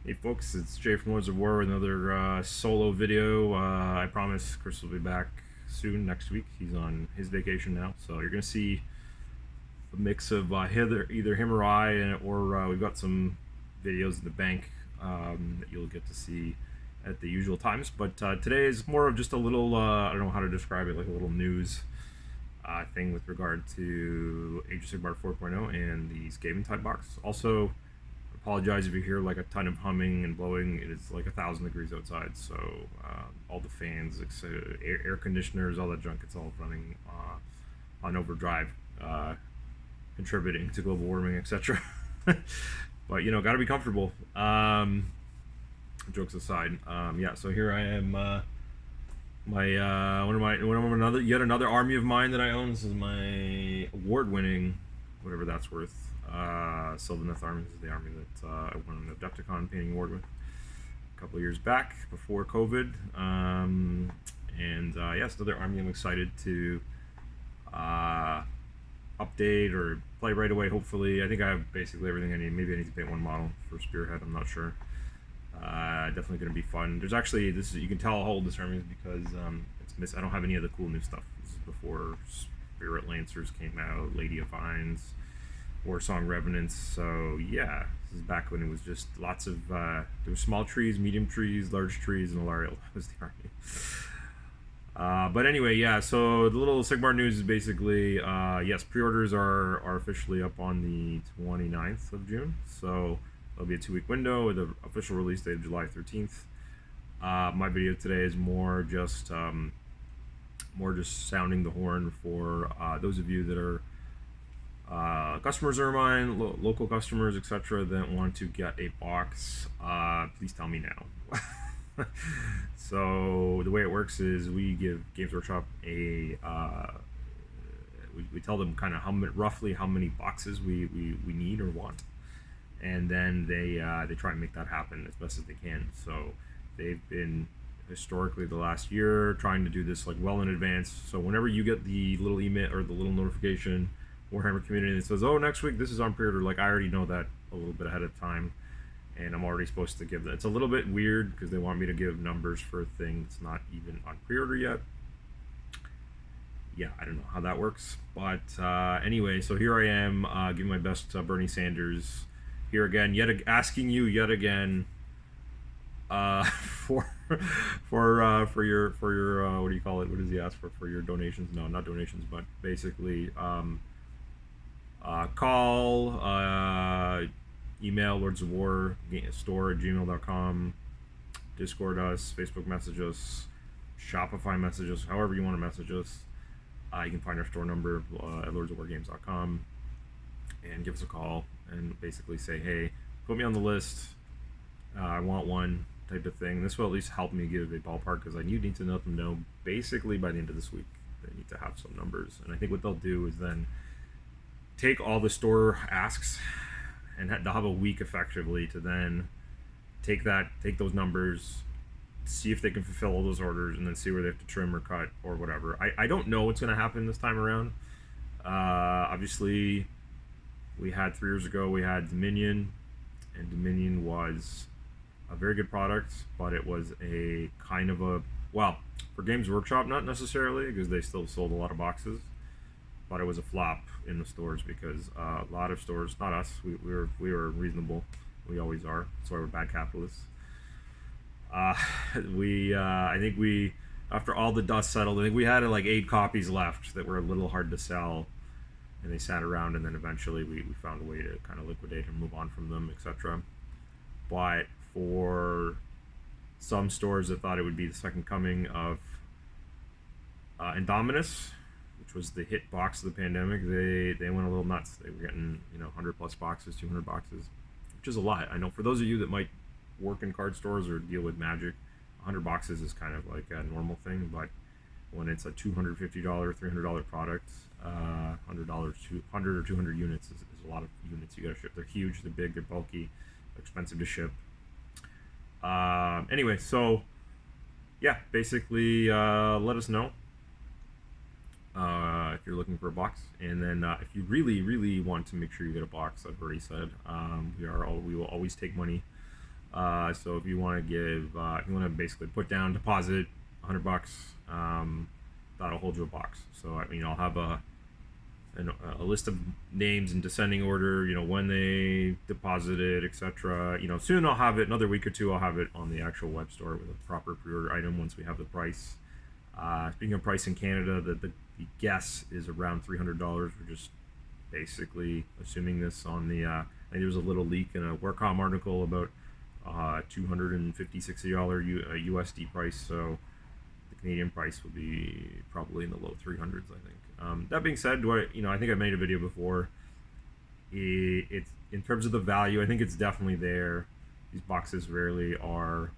Hey folks, it's Jay from Lords of War with another solo video. I promise Chris will be back soon next week. He's on his vacation now, so you're going to see a mix of either him or I, or we've got some videos in the bank that you'll get to see at the usual times. But today is more of just a little, I don't know how to describe it, like a little news thing with regard to Age of Sigmar 4.0 and the Skaventide box. Also, apologize if you hear like a ton of humming and blowing. It is like 1,000 degrees outside, so all the fans, air conditioners, all that junk, it's all running on overdrive, contributing to global warming, etc. But you know, gotta be comfortable. Jokes aside, yeah. So here I am. Yet another army of mine that I own. This is my award-winning, whatever that's worth. Sylvaneth Armies is the army that I won an Adepticon painting award with a couple of years back before COVID. Yes, another army I'm excited to update or play right away. Hopefully, I think I have basically everything I need. Maybe I need to paint one model for Spearhead. I'm not sure. Definitely going to be fun. There's actually this. You can tell how old this army is because I don't have any of the cool new stuff. This is before Spirit Lancers came out, Lady of Vines, Warsong Revenants. So yeah, this is back when it was just lots of there were small trees, medium trees, large trees, and Alariel was the army. But anyway, yeah, so the little Sigmar news is basically yes, pre-orders are officially up on the 29th of June, so there'll be a 2-week window with an official release date of July 13th. My video today is more just sounding the horn for those of you that are customers of mine, local customers, etc., that want to get a box. Please tell me now. So the way it works is we give Games Workshop a we tell them kind of roughly how many boxes we need or want, and then they try and make that happen as best as they can. So they've been historically the last year trying to do this like well in advance. So whenever you get the little email or the little notification, Warhammer community, that says, oh, next week this is on pre-order, like I already know that a little bit ahead of time, and I'm already supposed to give that. It's a little bit weird because they want me to give numbers for a thing that's not even on pre-order yet. Yeah, I don't know how that works, but anyway, so here I am giving my best Bernie Sanders here again, asking you yet again for your what do you call it? What does he ask for your donations? No, not donations, but basically call, email lordsofwarstore@gmail.com, Discord us, Facebook message us, Shopify message us, however you want to message us. You can find our store number at lordsofwargames.com and give us a call and basically say, hey, put me on the list. I want one, type of thing. This will at least help me give a ballpark because I need to let them know basically by the end of this week. They need to have some numbers, and I think what they'll do is then take all the store asks, and they'll have a week effectively to then take those numbers, see if they can fulfill all those orders, and then see where they have to trim or cut or whatever. I don't know what's going to happen this time around. Obviously, we had 3 years ago, we had Dominion, and Dominion was a very good product, but it was a kind of a, well, for Games Workshop, not necessarily, because they still sold a lot of boxes, but it was a flop in the stores because a lot of stores, not us, we were reasonable, we always are, that's why we're bad capitalists. I think we, after all the dust settled, I think we had like 8 copies left that were a little hard to sell, and they sat around, and then eventually we found a way to kind of liquidate and move on from them, etc. But for some stores that thought it would be the second coming of Indominus, which was the hit box of the pandemic, they went a little nuts. They were getting 100 plus boxes, 200 boxes, which is a lot. I know for those of you that might work in card stores or deal with Magic, 100 boxes is kind of like a normal thing, but when it's a $250, $300 product, $100 or 200 units is a lot of units you gotta ship. They're huge, they're big, they're bulky, they're expensive to ship. Anyway, so yeah, basically let us know if you're looking for a box, and then if you really want to make sure you get a box, I've already said we will always take money So if you want to give, if you want to basically put down deposit $100, that'll hold you a box. So I mean, I'll have a list of names in descending order, you know, when they deposited, etc. You know, soon I'll have it, another week or two, I'll have it on the actual web store with a proper pre-order item once we have the price. Speaking of price in Canada, the guess is around $300. We're just basically assuming this on the, I think there was a little leak in a Warhammer article about $250, $60 USD price, so the Canadian price will be probably in the low 300s, I think. That being said, I think I made a video before. It's in terms of the value, I think it's definitely there. These boxes rarely are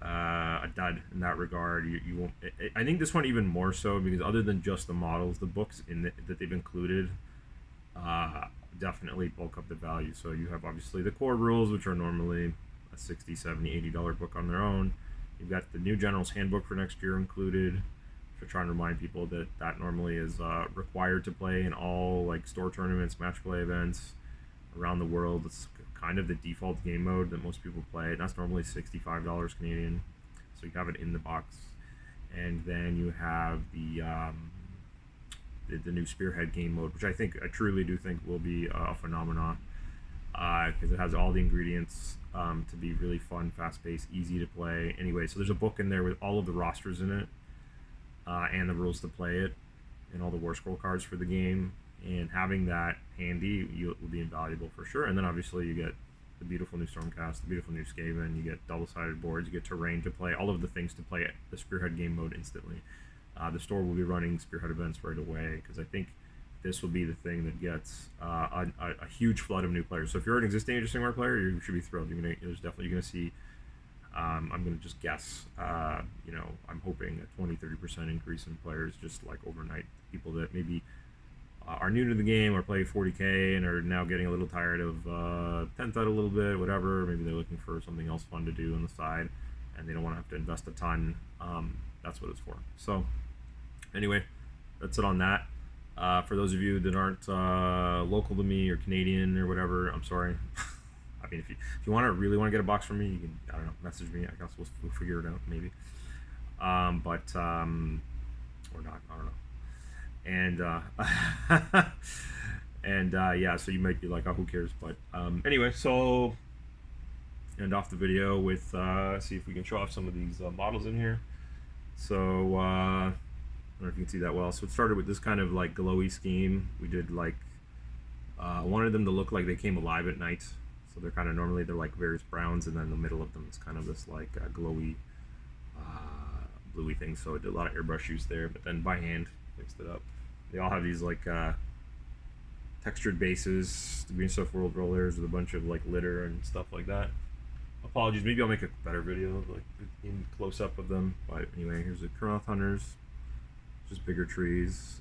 a dud in that regard. You won't. I think this one even more so, because other than just the models, the books that they've included definitely bulk up the value. So you have obviously the core rules, which are normally a $60, $70, $80 book on their own. You've got the new General's Handbook for next year included. To try and remind people that normally is required to play in all like store tournaments, match play events around the world. It's kind of the default game mode that most people play. That's normally $65 Canadian, so you have it in the box. And then you have the new Spearhead game mode, which I truly do think will be a phenomenon, because it has all the ingredients to be really fun, fast-paced, easy to play. Anyway, so there's a book in there with all of the rosters in it, and the rules to play it, and all the War Scroll cards for the game. And having that handy will be invaluable for sure. And then obviously you get the beautiful new Stormcast, the beautiful new Skaven, you get double-sided boards, you get terrain to play, all of the things to play the Spearhead game mode instantly. The store will be running Spearhead events right away, because I think this will be the thing that gets a huge flood of new players. So if you're an existing Age of Sigmar player, you should be thrilled. There's definitely, you're going to see, I'm going to just guess, I'm hoping a 20-30% increase in players just like overnight. People that maybe are new to the game or play 40k and are now getting a little tired of 10th out a little bit, whatever. Maybe they're looking for something else fun to do on the side and they don't want to have to invest a ton. That's what it's for. So anyway, that's it on that. For those of you that aren't local to me or Canadian or whatever, I'm sorry. I mean, if you really want to get a box from me, you can, I don't know, message me. I guess we'll figure it out maybe. Or not, I don't know. And yeah, so you might be like, oh, who cares? But anyway, so end off the video with see if we can show off some of these models in here. So I don't know if you can see that well. So it started with this kind of like glowy scheme. We did like wanted them to look like they came alive at night. So they're kind of normally they're like various browns, and then the middle of them is kind of this like glowy bluey thing. So I did a lot of airbrush use there, but then by hand fixed it up. They all have these like textured bases, the Green Stuff World rollers with a bunch of like litter and stuff like that. Apologies, maybe I'll make a better video of like in close up of them. But anyway, here's the Kurnoth Hunters, just bigger trees.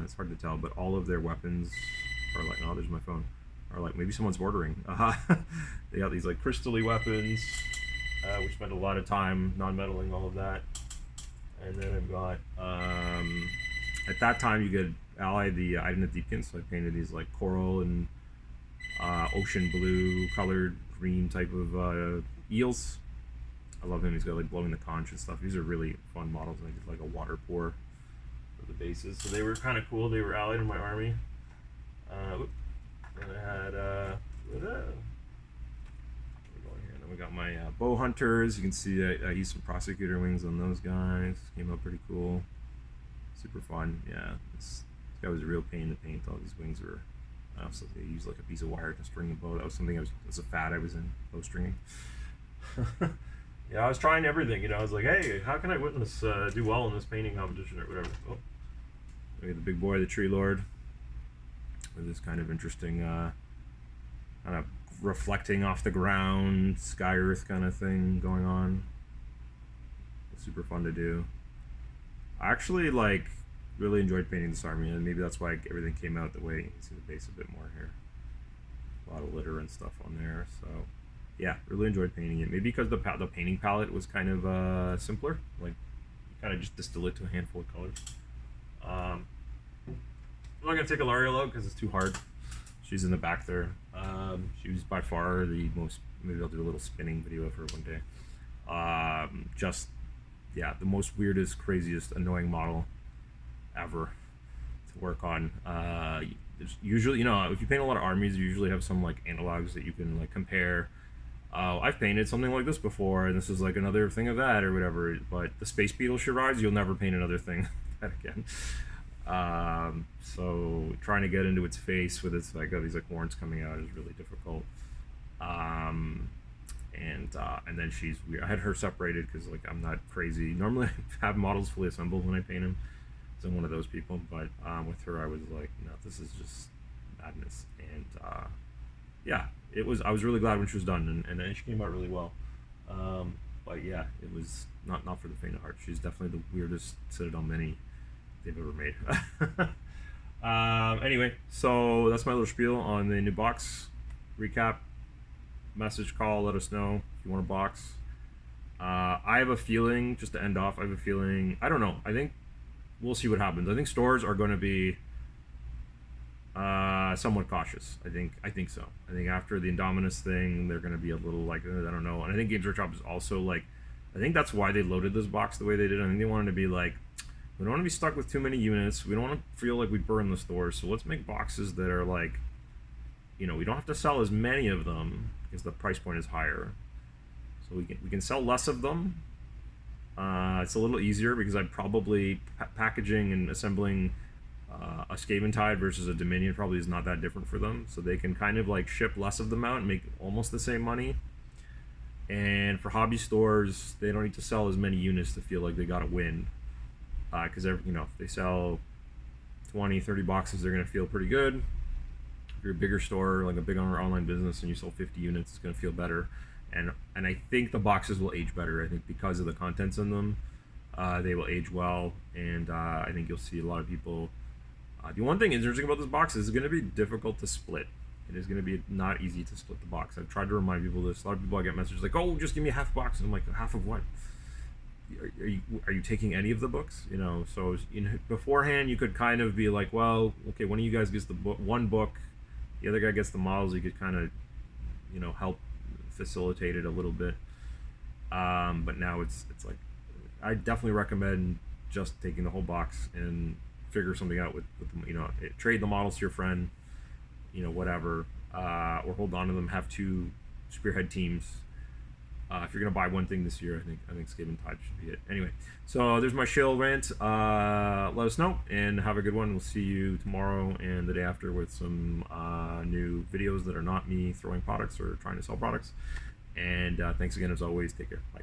It's hard to tell, but all of their weapons are like, oh, there's my phone. Are like, maybe someone's ordering. They got these like crystally weapons, which spend a lot of time non-metalling all of that. And then I've got, at that time you could ally the item of Deepkin, so I painted these like coral and ocean blue colored green type of eels. I love him, he's got like blowing the conch and stuff. These are really fun models, and I did like a water pour for the bases. So they were kind of cool, they were allied in my army. And I had, then we got my bow hunters. You can see I used some prosecutor wings on those guys. Came out pretty cool. Super fun. Yeah, this guy was a real pain to paint. All these wings were, so they used like a piece of wire to string a bow. That was something it was a fad I was in, bow stringing. Yeah, I was trying everything. I was like, hey, how can I witness do well in this painting competition or whatever? Oh, look at the big boy, the Tree Lord, with this kind of interesting, kind of reflecting off the ground, sky earth kind of thing going on. It's super fun to do. I actually like really enjoyed painting this army, and maybe that's why everything came out the way. You can see the base a bit more here. A lot of litter and stuff on there. So yeah, really enjoyed painting it. Maybe because the painting palette was kind of simpler. Like you kind of just distill it to a handful of colors. I'm not gonna take Ilariel out because it's too hard. She's in the back there. She was by far the most maybe I'll do a little spinning video of her one day. Just, yeah, the most weirdest, craziest, annoying model ever to work on. Usually, if you paint a lot of armies, you usually have some like analogs that you can like compare. I've painted something like this before, and this is like another thing of that or whatever. But the Space Beetle she rides, you'll never paint another thing like that again. So trying to get into its face with its like these like horns coming out is really difficult. And then she's weird. I had her separated because like I'm not crazy. Normally I have models fully assembled when I paint them. So I'm one of those people. But with her I was like, no, this is just madness. And yeah, it was. I was really glad when she was done, and she came out really well. But yeah, it was not for the faint of heart. She's definitely the weirdest Citadel Mini they've ever made. Anyway, so that's my little spiel on the new box recap. Message, call, let us know if you want a box. I have a feeling, just to end off, I have a feeling, I don't know, I think we'll see what happens. I think stores are going to be somewhat cautious. I think so. I think after the Indominus thing, they're going to be a little like, I don't know. And I think Games Workshop is also like, I think that's why they loaded this box the way they did. I think they wanted to be like, we don't want to be stuck with too many units. We don't want to feel like we burn the store. So let's make boxes that are like, we don't have to sell as many of them because the price point is higher. So we can sell less of them. It's a little easier because I'm probably packaging and assembling a Skaventide versus a Dominion probably is not that different for them. So they can kind of like ship less of them out and make almost the same money. And for hobby stores, they don't need to sell as many units to feel like they got to win. Because if they sell 20, 30 boxes, they're going to feel pretty good. If you're a bigger store, like a big online business, and you sell 50 units, it's going to feel better. And I think the boxes will age better. I think because of the contents in them, they will age well. And I think you'll see a lot of people. The one thing interesting about this box is it's going to be difficult to split. It is going to be not easy to split the box. I've tried to remind people this. A lot of people I get messages like, "Oh, just give me half a box." And I'm like, "Half of what? Are you taking any of the books?" So beforehand you could kind of be like, well, okay, one of you guys gets the one book, the other guy gets the models. You could kind of help facilitate it a little bit. But now it's like, I definitely recommend just taking the whole box and figure something out with trade the models to your friend, whatever, or hold on to them. Have two spearhead teams. If you're gonna buy one thing this year, I think Skaventide should be it. Anyway, so there's my shill rant. Let us know and have a good one. We'll see you tomorrow and the day after with some new videos that are not me throwing products or trying to sell products. And thanks again as always. Take care. Bye.